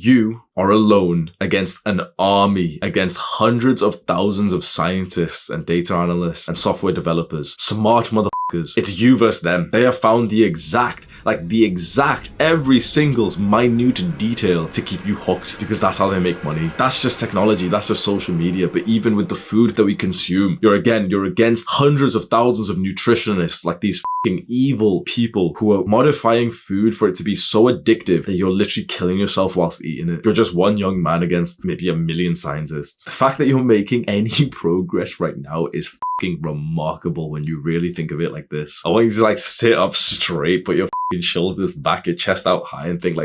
You are alone against an army, against hundreds of thousands of scientists and data analysts and software developers, smart motherfuckers. It's you versus them. They have found the exact, every single minute detail to keep you hooked, because that's how they make money. That's just technology, that's just social media. But even with the food that we consume, you're against hundreds of thousands of nutritionists, like these fucking evil people who are modifying food for it to be so addictive that you're literally killing yourself whilst eating it. You're just one young man against maybe a million scientists. The fact that you're making any progress right now is fucking remarkable when you really think of it like this. I want you to sit up straight, put your fucking shoulders back, your chest out high, and think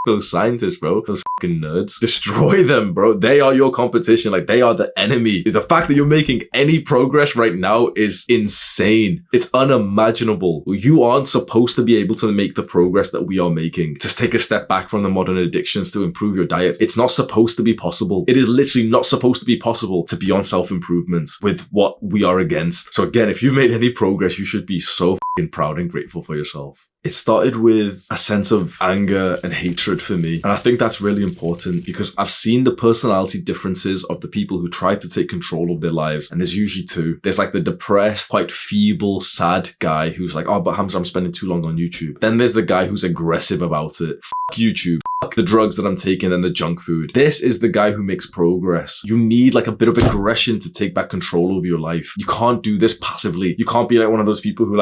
those scientists, bro. Those fucking nerds. Destroy them, bro. They are your competition. They are the enemy. The fact that you're making any progress right now is insane. It's unimaginable. You aren't supposed to be able to make the progress that we are making. Just take a step back from the modern addictions to improve your diet. It's not supposed to be possible. It is literally not supposed to be possible to be on self-improvement with what we are against. So again, if you've made any progress, you should be so fucking proud and grateful for yourself. It started with a sense of anger and hatred for me. And I think that's really important because I've seen the personality differences of the people who try to take control of their lives. And there's usually two. There's the depressed, quite feeble, sad guy who's like, oh, but Hamza, I'm spending too long on YouTube. Then there's the guy who's aggressive about it. Fuck YouTube. Fuck the drugs that I'm taking and the junk food. This is the guy who makes progress. You need a bit of aggression to take back control over your life. You can't do this passively. You can't be one of those people who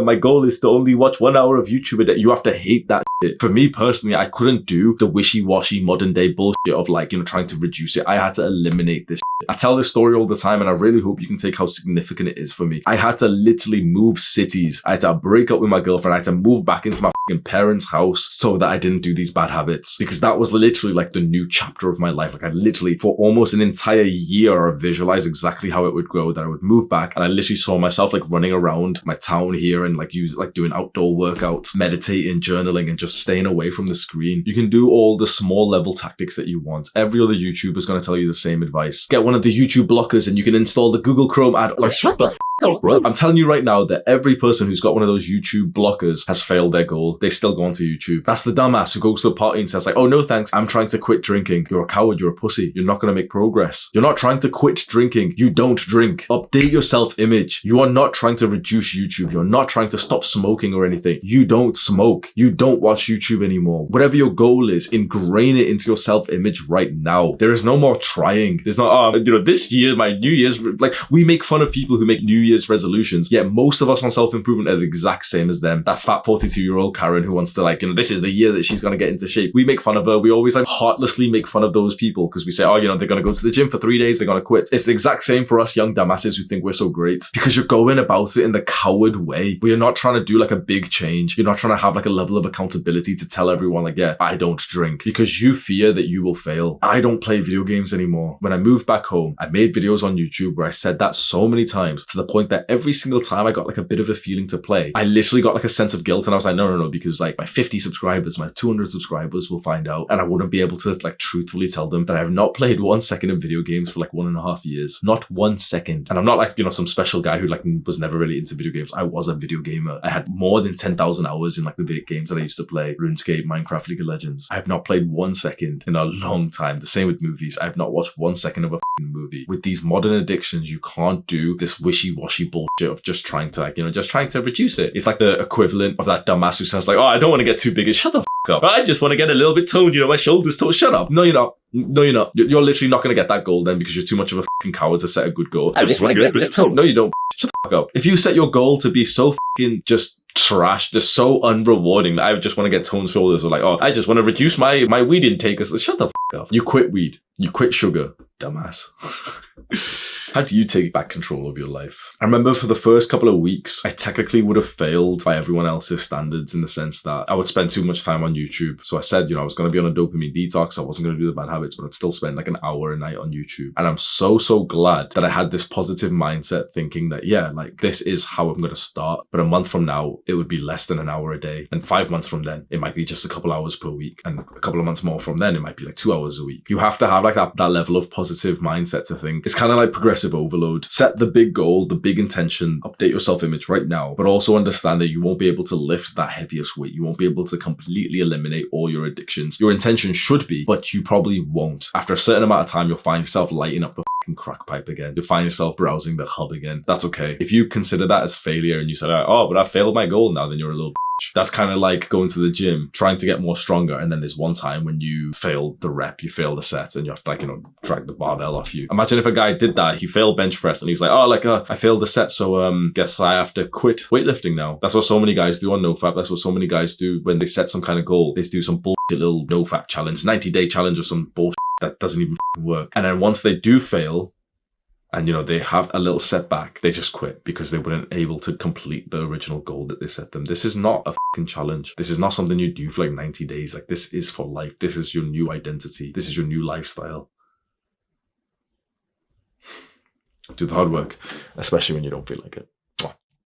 my goal is to only watch 1 hour of YouTube a day. You have to hate that shit. For me personally, I couldn't do the wishy-washy modern day bullshit of trying to reduce it. I had to eliminate this shit. I tell this story all the time and I really hope you can take how significant it is for me. I had to literally move cities. I had to break up with my girlfriend. I had to move back into my parents' house so that I didn't do these bad habits, because that was literally the new chapter of my life. I literally for almost an entire year visualized exactly how it would go, that I would move back, and I literally saw myself running around my town here and doing outdoor workouts, meditating, journaling, and just staying away from the screen. You can do all the small level tactics that you want. Every other YouTuber is going to tell you the same advice. Get one of the YouTube blockers and you can install the Google Chrome ad. Shut the f up, bro. I'm telling you right now that every person who's got one of those YouTube blockers has failed their goal. They still go onto YouTube. That's the dumbass who goes to a party and says oh no thanks, I'm trying to quit drinking. You're a coward, you're a pussy. You're not going to make progress. You're not trying to quit drinking. You don't drink. Update your self-image. You are not trying to reduce YouTube. You're not trying to stop smoking or anything. You don't smoke. You don't watch YouTube anymore. Whatever your goal is, ingrain it into your self-image right now. There is no more trying. There's not, this year, my New Year's, we make fun of people who make New Year's resolutions, yet most of us on self-improvement are the exact same as them. That fat 42-year-old Karen who wants to this is the year that she's going to get into shape. We make fun of her. We always heartlessly make fun of those people because we say, they're going to go to the gym for 3 days, they're going to quit. It's the exact same for us young dumbasses who think we're so great, because you're going about it in the coward way, where you're not trying to do a big change. You're not trying to have a level of accountability to tell everyone I don't drink, because you fear that you will fail. I don't play video games anymore. When I moved back home, I made videos on YouTube where I said that so many times, to the point that every single time I got a bit of a feeling to play, I literally got a sense of guilt, and I was no, because my 50 subscribers, my 200 subscribers will find out, and I wouldn't be able to truthfully tell them that I have not played 1 second of video games for 1.5 years. Not 1 second. And I'm not some special guy who was never really into video games. I was a video gamer. I had more than 10,000 hours in the video games that I used to play. RuneScape, Minecraft, League of Legends. I have not played 1 second in a long time. The same with movies. I have not watched 1 second of a movie. With these modern addictions, you can't do this wishy-washy bullshit of just trying to reduce it. It's the equivalent of that dumbass who says I don't want to get too big. Shut the f up. I just want to get a little bit toned, my shoulders toned. Shut up. No, you're not. No, you're not. You're literally not going to get that goal then, because you're too much of a fucking coward to set a good goal. I just want to get a bit toned. No, you don't. Shut the fuck up. If you set your goal to be so fucking just trash, just so unrewarding that I just want to get toned shoulders, or I just want to reduce my weed intake. Shut the fuck up. You quit weed. You quit sugar. Dumbass. How do you take back control of your life? I remember for the first couple of weeks, I technically would have failed by everyone else's standards, in the sense that I would spend too much time on YouTube. So I said, I was going to be on a dopamine detox. I wasn't going to do the bad habits, but I'd still spend an hour a night on YouTube. And I'm so glad that I had this positive mindset, thinking that, this is how I'm going to start. But a month from now, it would be less than an hour a day. And 5 months from then, it might be just a couple hours per week. And a couple of months more from then, it might be 2 hours hours a week. You have to have like that level of positive mindset to think. It's kind of like progressive overload. Set the big goal, the big intention, update your self-image right now, but also understand that you won't be able to lift that heaviest weight. You won't be able to completely eliminate all your addictions. Your intention should be, but you probably won't. After a certain amount of time, you'll find yourself lighting up the crack pipe again. You'll find yourself browsing the hub again. That's okay. If you consider that as failure and you said, oh, but I failed my goal now, then you're a little bitch. That's kind of like going to the gym, trying to get more stronger, and then there's one time when you failed the rep, you failed the set, and you have to, like, you know, drag the barbell off you. Imagine if a guy did that, he failed bench press, and he was like, oh, like, I failed the set, so guess I have to quit weightlifting now. That's what so many guys do on NoFap. That's what so many guys do when they set some kind of goal. They do some bullshit little NoFap challenge, 90-day challenge, or some bullshit that doesn't even work. And then once they do fail, and, you know, they have a little setback, they just quit because they weren't able to complete the original goal that they set them. This is not a fucking challenge. This is not something you do for like 90 days. Like, this is for life. This is your new identity. This is your new lifestyle. Do the hard work, especially when you don't feel like it.